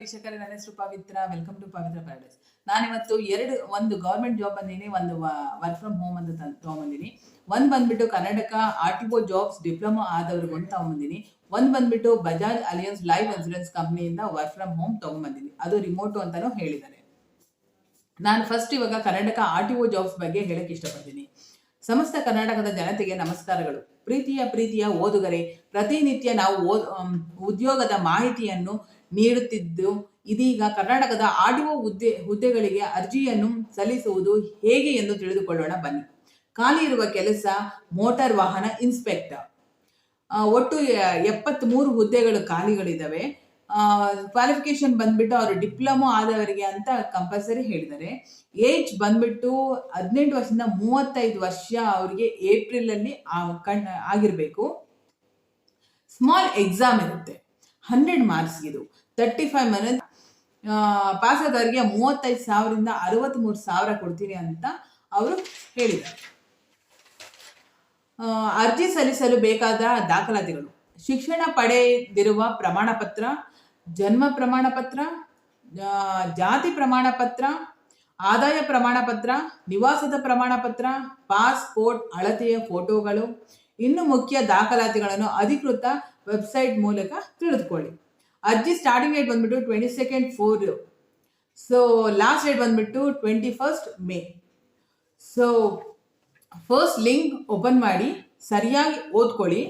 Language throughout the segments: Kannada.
ವೀಕ್ಷಕರೇ, ನನ್ನ ಹೆಸರು Pavitra. Welcome to Pavitra paradise. ನಾನಿವತ್ತು ಒಂದು ಗೌರ್ಮೆಂಟ್ ಜಾಬ್ ಬಂದೀನಿ, ಒಂದು ವರ್ಕ್ ಫ್ರಮ್ ಹೋಮ್ ಅಂತ ತಗೊಂಬಂದಿನಿ. ಒಂದು ಬಂದ್ಬಿಟ್ಟು ಕರ್ನಾಟಕ RTO ಜಾಬ್ಸ್ ಡಿಪ್ಲೊಮಾ ಆದವ್ರಿಗೆ ಒಂದು ತಗೊಂಬಂದಿನಿ. ಒಂದು ಬಂದ್ಬಿಟ್ಟು ಬಜಾಜ್ ಅಲಿಯನ್ಸ್ ಲೈಫ್ ಇನ್ಸೂರೆನ್ಸ್ ಕಂಪ್ನಿಯಿಂದ ವರ್ಕ್ ಫ್ರಮ್ ಹೋಮ್ ತಗೊಂಬಂದಿನಿ. ಅದು ರಿಮೋಟು ಅಂತಾನೂ ಹೇಳಿದ್ದಾರೆ. ನಾನು ಫಸ್ಟ್ ಇವಾಗ ಕರ್ನಾಟಕ RTO ಜಾಬ್ಸ್ ಬಗ್ಗೆ ಹೇಳಕ್ ಇಷ್ಟಪಡ್ತೀನಿ. ಸಮಸ್ತ ಕರ್ನಾಟಕದ ಜನತೆಗೆ ನಮಸ್ಕಾರಗಳು. ಪ್ರೀತಿಯ ಓದುಗರೆ, ಪ್ರತಿನಿತ್ಯ ನಾವು ಉದ್ಯೋಗದ ಮಾಹಿತಿಯನ್ನು ನೀಡುತ್ತಿದ್ದು, ಇದೀಗ ಕರ್ನಾಟಕದ RTO ಹುದ್ದೆಗಳಿಗೆ ಅರ್ಜಿಯನ್ನು ಸಲ್ಲಿಸುವುದು ಹೇಗೆ ಎಂದು ತಿಳಿದುಕೊಳ್ಳೋಣ ಬನ್ನಿ. ಖಾಲಿ ಇರುವ ಕೆಲಸ ಮೋಟಾರ್ ವಾಹನ ಇನ್ಸ್ಪೆಕ್ಟರ್. ಒಟ್ಟು 73 ಹುದ್ದೆಗಳು ಖಾಲಿಗಳಿದ್ದಾವೆ. ಕ್ವಾಲಿಫಿಕೇಶನ್ ಬಂದ್ಬಿಟ್ಟು ಅವರು ಡಿಪ್ಲೊಮಾ ಆದವರಿಗೆ ಅಂತ ಕಂಪಲ್ಸರಿ ಹೇಳಿದ್ದಾರೆ. ಏಜ್ ಬಂದ್ಬಿಟ್ಟು 18 ವರ್ಷದಿಂದ 35 ವರ್ಷ ಅವರಿಗೆ ಏಪ್ರಿಲ್ ಅಲ್ಲಿ ಆಗಿರ್ಬೇಕು. ಸ್ಮಾಲ್ ಎಕ್ಸಾಮ್ ಇರುತ್ತೆ, 100 ಮಾರ್ಕ್ಸ್. ಇದು 35 ಮಿನಿಟ್ಸ್. ಪಾಸ್ ಆದವರಿಗೆ 35,000ರಿಂದ 63,000 ಕೊಡ್ತೀನಿ ಅಂತ ಅವರು ಹೇಳಿದ್ದಾರೆ. ಅರ್ಜಿ ಸಲ್ಲಿಸಲು ಬೇಕಾದ ದಾಖಲಾತಿಗಳು: ಶಿಕ್ಷಣ ಪಡೆದಿರುವ ಪ್ರಮಾಣ ಪತ್ರ, ಜನ್ಮ ಪ್ರಮಾಣ ಪತ್ರ, ಜಾತಿ ಪ್ರಮಾಣ ಪತ್ರ, ಆದಾಯ ಪ್ರಮಾಣ ಪತ್ರ, ನಿವಾಸದ ಪ್ರಮಾಣ ಪತ್ರ, ಪಾಸ್ಪೋರ್ಟ್ ಅಳತೆಯ ಫೋಟೋಗಳು. ಇನ್ನು ಮುಖ್ಯ ದಾಖಲಾತಿಗಳನ್ನು ಅಧಿಕೃತ ವೆಬ್ಸೈಟ್ ಮೂಲಕ ತಿಳಿದುಕೊಳ್ಳಿ. ಅರ್ಜಿ ಸ್ಟಾರ್ಟಿಂಗ್ ಡೇಟ್ ಬಂದ್ಬಿಟ್ಟು 22 4. ಸೊ ಲಾಸ್ಟ್ ಡೇಟ್ ಬಂದ್ಬಿಟ್ಟು 21 May. So first link open ಮಾಡಿ ಸರಿಯಾಗಿ ಓದ್ಕೊಳ್ಳಿ.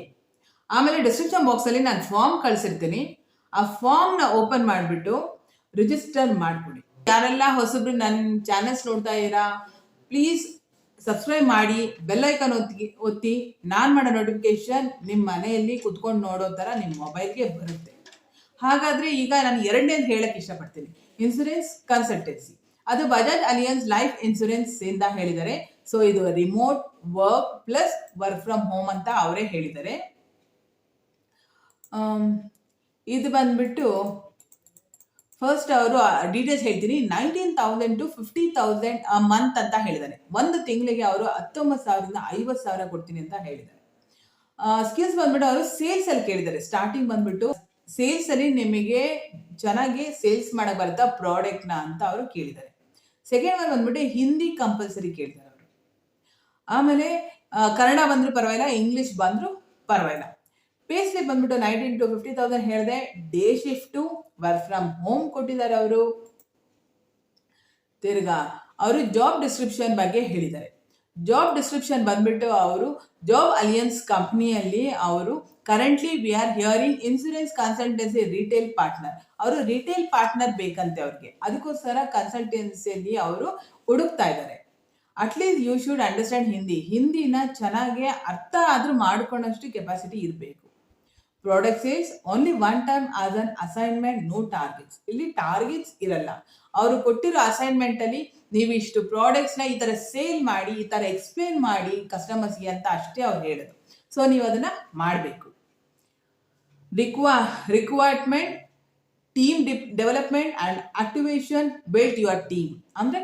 ಆಮೇಲೆ ಡಿಸ್ಕ್ರಿಪ್ಷನ್ ಬಾಕ್ಸಲ್ಲಿ ನಾನು ಫಾರ್ಮ್ ಕಳಿಸಿರ್ತೀನಿ. ಆ ಫಾರ್ಮ್ನ ಓಪನ್ ಮಾಡಿಬಿಟ್ಟು ರಿಜಿಸ್ಟರ್ ಮಾಡಿಕೊಡಿ. ಯಾರೆಲ್ಲ ಹೊಸಬ್ರು ನನ್ನ ಚಾನೆಲ್ಸ್ ನೋಡ್ತಾ ಇದ್ದೀರಾ, ಪ್ಲೀಸ್ ಸಬ್ಸ್ಕ್ರೈಬ್ ಮಾಡಿ, ಬೆಲ್ ಐಕಾನ್ ಒತ್ತಿ. ನಾನು ಮಾಡೋ ನೋಟಿಫಿಕೇಶನ್ ನಿಮ್ಮ ಮನೆಯಲ್ಲಿ ಕುತ್ಕೊಂಡು ನೋಡೋ ಥರ ನಿಮ್ಮ ಮೊಬೈಲ್ಗೆ ಬರುತ್ತೆ. ಹಾಗಾದರೆ ಈಗ ನಾನು ಎರಡನೇದು ಹೇಳಕ್ಕೆ ಇಷ್ಟಪಡ್ತೀನಿ. ಇನ್ಸೂರೆನ್ಸ್ ಕನ್ಸಲ್ಟೆನ್ಸಿ, ಅದು ಬಜಾಜ್ ಅಲಿಯನ್ಸ್ ಲೈಫ್ ಇನ್ಸೂರೆನ್ಸ್ ಇಂದ ಹೇಳಿದ್ದಾರೆ. ಸೊ ಇದು remote work plus work from home ಅಂತ ಅವರೇ ಹೇಳಿದ್ದಾರೆ. ಇದು ಬಂದ್ಬಿಟ್ಟು ಫಸ್ಟ್ ಅವರು ಡೀಟೇಲ್ಸ್ ಹೇಳ್ತೀನಿ. 19,000 to 50,000 ಮಂತ್ ಅಂತ ಹೇಳಿದ್ದಾರೆ. ಒಂದು ತಿಂಗಳಿಗೆ ಅವರು 19,000ರಿಂದ 50,000 ಕೊಡ್ತೀನಿ ಅಂತ ಹೇಳಿದ್ದಾರೆ. ಸ್ಕಿಲ್ಸ್ ಬಂದ್ಬಿಟ್ಟು ಅವರು ಸೇಲ್ಸ್ ಅಲ್ಲಿ ಕೇಳಿದ್ದಾರೆ. ಸ್ಟಾರ್ಟಿಂಗ್ ಬಂದ್ಬಿಟ್ಟು ಸೇಲ್ಸ್ ಅಲ್ಲಿ ನಿಮಗೆ ಚೆನ್ನಾಗಿ ಸೇಲ್ಸ್ ಮಾಡಕ್ ಬರುತ್ತಾ ಪ್ರಾಡಕ್ಟ್ನ ಅಂತ ಅವರು ಕೇಳಿದ್ದಾರೆ. ಸೆಕೆಂಡ್ ಒನ್ ಬಂದ್ಬಿಟ್ಟು ಹಿಂದಿ ಕಂಪಲ್ಸರಿ ಕೇಳಿದ್ದಾರೆ ಅವರು. ಆಮೇಲೆ ಕನ್ನಡ ಬಂದ್ರು ಪರವಾಗಿಲ್ಲ, ಇಂಗ್ಲಿಷ್ ಬಂದ್ರು ಪರವಾಗಿಲ್ಲ. ಪೇ ಸ್ಲಿಪ್ ಬಂದ್ಬಿಟ್ಟು 19 to 50,000 ಹೇಳಿದೆ. Day shift, work from home ಕೊಟ್ಟಿದ್ದಾರೆ ಅವರು. ತಿರ್ಗಾ ಅವರು ಜಾಬ್ ಡಿಸ್ಕ್ರಿಪ್ಷನ್ ಬಗ್ಗೆ ಹೇಳಿದ್ದಾರೆ. ಜಾಬ್ ಡಿಸ್ಕ್ರಿಪ್ಷನ್ ಬಂದ್ಬಿಟ್ಟು ಅವರು ಜಾಬ್ ಅಲಿಯನ್ಸ್ ಕಂಪ್ನಿಯಲ್ಲಿ ಅವರು currently we are hearing insurance consultancy retail partner. ಅವರು ರಿಟೇಲ್ ಪಾರ್ಟ್ನರ್ ಬೇಕಂತೆ ಅವ್ರಿಗೆ, ಅದಕ್ಕೋಸ್ಕರ ಕನ್ಸಲ್ಟೆನ್ಸಿಯಲ್ಲಿ ಅವರು ಹುಡುಕ್ತಾ ಇದ್ದಾರೆ. ಅಟ್ಲೀಸ್ಟ್ ಯು ಶುಡ್ ಅಂಡರ್ಸ್ಟ್ಯಾಂಡ್ ಹಿಂದಿನ ಚೆನ್ನಾಗಿ ಅರ್ಥ ಆದ್ರೂ ಮಾಡ್ಕೊಳ್ಳೋಷ್ಟು ಕೆಪಾಸಿಟಿ ಇರಬೇಕು. Product sales only one time as an assignment, no targets. ಇಲ್ಲಿ ಟಾರ್ಗೆಟ್ಸ್ ಇರಲ್ಲ. ಅವರು ಕೊಟ್ಟಿರೋ ಅಸೈನ್ಮೆಂಟ್ ಅಲ್ಲಿ ನೀವು ಇಷ್ಟು ಪ್ರಾಡಕ್ಟ್ಸ್ ನ ಈ ತರ ಸೇಲ್ ಮಾಡಿ, ಈ ತರ ಎಕ್ಸ್ಪ್ಲೇನ್ ಮಾಡಿ ಕಸ್ಟಮರ್ಸ್ಗೆ ಅಂತ ಅಷ್ಟೇ ಅವ್ರು ಹೇಳೋದು. ಸೊ ನೀವು ಅದನ್ನ ಮಾಡಬೇಕು. Requirement, team development and activation, build your team. ಅಂದ್ರೆ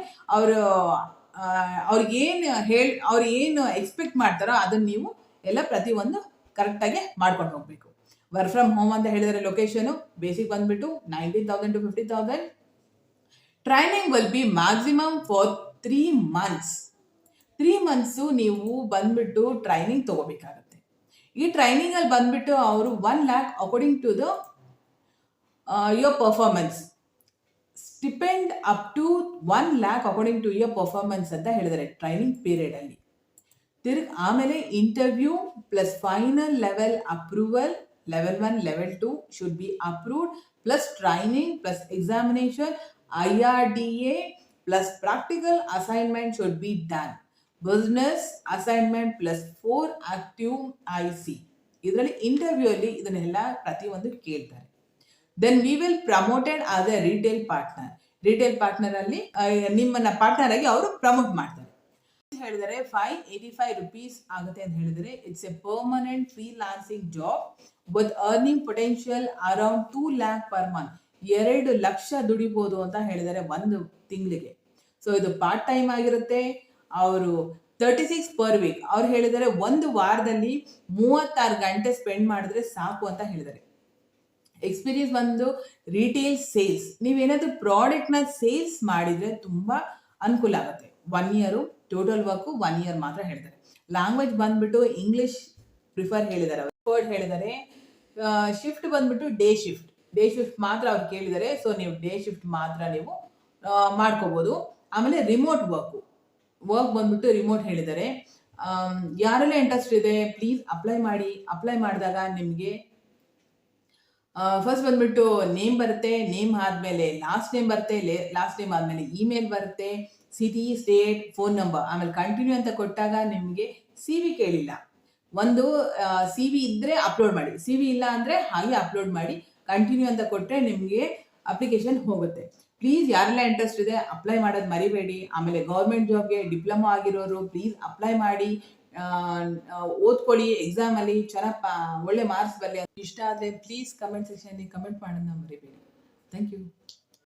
ಅವ್ರು ಏನು ಎಕ್ಸ್ಪೆಕ್ಟ್ ಮಾಡ್ತಾರೋ ಅದನ್ನ ನೀವು ಎಲ್ಲ ಪ್ರತಿಯೊಂದು ಕರೆಕ್ಟಾಗಿ ಮಾಡ್ಕೊಂಡು ಹೋಗ್ಬೇಕು. ವರ್ಕ್ ಫ್ರಮ್ ಹೋಮ್ ಅಂತ ಹೇಳಿದರೆ ಲೊಕೇಶನ್ ಬೇಸಿಕ್ ಬಂದ್ಬಿಟ್ಟು 19,000 to 50,000. Training will be maximum for 3 months. 3 months ನೀವು ಬಂದ್ಬಿಟ್ಟು ಟ್ರೈನಿಂಗ್ ತಗೋಬೇಕಾಗತ್ತೆ. ಈ ಟ್ರೈನಿಂಗ್ ಅಲ್ಲಿ ಬಂದ್ಬಿಟ್ಟು ಅವರು 1 lakh according to the your performance. Stipend up to 1 lakh according to your performance ಅಂತ ಹೇಳಿದ್ದಾರೆ ಟ್ರೈನಿಂಗ್ ಪೀರಿಯಡ್ ಅಲ್ಲಿ. ಆಮೇಲೆ interview plus final level approval, level 1 level 2 should be approved, plus training plus examination, IRDA plus practical assignment should be done. Business assignment plus 4 active IC. ಇದರಲ್ಲಿ ಇಂಟರ್ವ್ಯೂ ಅಲ್ಲಿ ಇದನ್ನೆಲ್ಲ ಪ್ರತಿಯೊಂದು ಕೇಳ್ತಾರೆ. Then we will promoted as a retail partner. Retail partner ಅಲ್ಲಿ ನಿಮ್ಮನ್ನ ಪಾರ್ಟ್ನರ್ ಆಗಿ ಅವರು ಪ್ರಮೋಟ್ ಮಾಡ್ತಾರೆ. ಹೇಳಿದರೆ 585 rupees ಆಗುತ್ತೆ ಅಂತ ಹೇಳಿದರೆ. It's a permanent freelancing job with earning potential around 2 lakh per month. 2 lakh ದುಡಿಬಹುದು ಅಂತ ಹೇಳಿದರೆ ಒಂದು ತಿಂಗಳಿಗೆ. ಸೊ ಇದು ಪಾರ್ಟ್ ಟೈಮ್ ಆಗಿರುತ್ತೆ. ಅವರು 36 ಪರ್ ವೀಕ್. ಅವ್ರು ಹೇಳಿದರೆ ಒಂದು ವಾರದಲ್ಲಿ 36 ಗಂಟೆ ಸ್ಪೆಂಡ್ ಮಾಡಿದ್ರೆ ಸಾಕು ಅಂತ ಹೇಳಿದ್ದಾರೆ. ಎಕ್ಸ್ಪೀರಿಯನ್ಸ್ ಬಂದು ರಿಟೇಲ್ ಸೇಲ್ಸ್. ನೀವೇನಾದರೂ ಪ್ರಾಡಕ್ಟ್ನ ಸೇಲ್ಸ್ ಮಾಡಿದರೆ ತುಂಬ ಅನುಕೂಲ ಆಗುತ್ತೆ. 1 ಇಯರು ಟೋಟಲ್ ವರ್ಕು 1 ಇಯರ್ ಮಾತ್ರ ಹೇಳ್ತಾರೆ. ಲ್ಯಾಂಗ್ವೇಜ್ ಬಂದ್ಬಿಟ್ಟು ಇಂಗ್ಲಿಷ್ ಪ್ರಿಫರ್ ಹೇಳಿದ್ದಾರೆ, ವರ್ಡ್ ಹೇಳಿದ್ದಾರೆ. ಶಿಫ್ಟ್ ಬಂದ್ಬಿಟ್ಟು ಡೇ ಶಿಫ್ಟ್ ಮಾತ್ರ ಅವ್ರು ಕೇಳಿದ್ದಾರೆ. ಸೊ ನೀವು ಡೇ ಶಿಫ್ಟ್ ಮಾತ್ರ ನೀವು ಮಾಡ್ಕೋಬೋದು. ಆಮೇಲೆ ರಿಮೋಟ್ ವರ್ಕ್ ಬಂದ್ಬಿಟ್ಟು ರಿಮೋಟ್ ಹೇಳಿದ್ದಾರೆ. ಯಾರೆಲ್ಲ ಇಂಟ್ರೆಸ್ಟ್ ಇದೆ ಪ್ಲೀಸ್ ಅಪ್ಲೈ ಮಾಡಿ. ಅಪ್ಲೈ ಮಾಡಿದಾಗ ನಿಮಗೆ ಫಸ್ಟ್ ಬಂದ್ಬಿಟ್ಟು ನೇಮ್ ಬರುತ್ತೆ, ನೇಮ್ ಆದಮೇಲೆ ಲಾಸ್ಟ್ ನೇಮ್ ಬರುತ್ತೆ, ಲಾಸ್ಟ್ ನೇಮ್ ಆದಮೇಲೆ ಇಮೇಲ್ ಬರುತ್ತೆ, ಸಿಟಿ, ಸ್ಟೇಟ್, ಫೋನ್ ನಂಬರ್. ಆಮೇಲೆ ಕಂಟಿನ್ಯೂ ಅಂತ ಕೊಟ್ಟಾಗ ನಿಮಗೆ ಸಿ ವಿ ಕೇಳಿಲ್ಲ. ಒಂದು ಸಿ ವಿ ಇದ್ದರೆ ಅಪ್ಲೋಡ್ ಮಾಡಿ, ಸಿ ವಿ ಇಲ್ಲ ಅಂದರೆ ಹಾಗೆ ಅಪ್ಲೋಡ್ ಮಾಡಿ. ಕಂಟಿನ್ಯೂ ಅಂತ ಕೊಟ್ಟರೆ ನಿಮಗೆ ಅಪ್ಲಿಕೇಶನ್ ಹೋಗುತ್ತೆ. ಪ್ಲೀಸ್ ಯಾರೆಲ್ಲ ಇಂಟ್ರೆಸ್ಟ್ ಇದೆ ಅಪ್ಲೈ ಮಾಡೋದು ಮರಿಬೇಡಿ. ಆಮೇಲೆ ಗೌರ್ಮೆಂಟ್ ಜಾಬ್ಗೆ ಡಿಪ್ಲೊಮಾ ಆಗಿರೋರು ಪ್ಲೀಸ್ ಅಪ್ಲೈ ಮಾಡಿ. ಓದ್ಕೊಳ್ಳಿ, ಎಕ್ಸಾಮಲ್ಲಿ ಚೆನ್ನಾಗಿ ಒಳ್ಳೆ ಮಾರ್ಕ್ಸ್ ಬರಲಿ. ಇಷ್ಟ ಆದರೆ ಪ್ಲೀಸ್ ಕಮೆಂಟ್ ಸೆಕ್ಷನಲ್ಲಿ ಕಮೆಂಟ್ ಮಾಡೋದನ್ನ ಮರಿಬೇಡಿ. Thank you.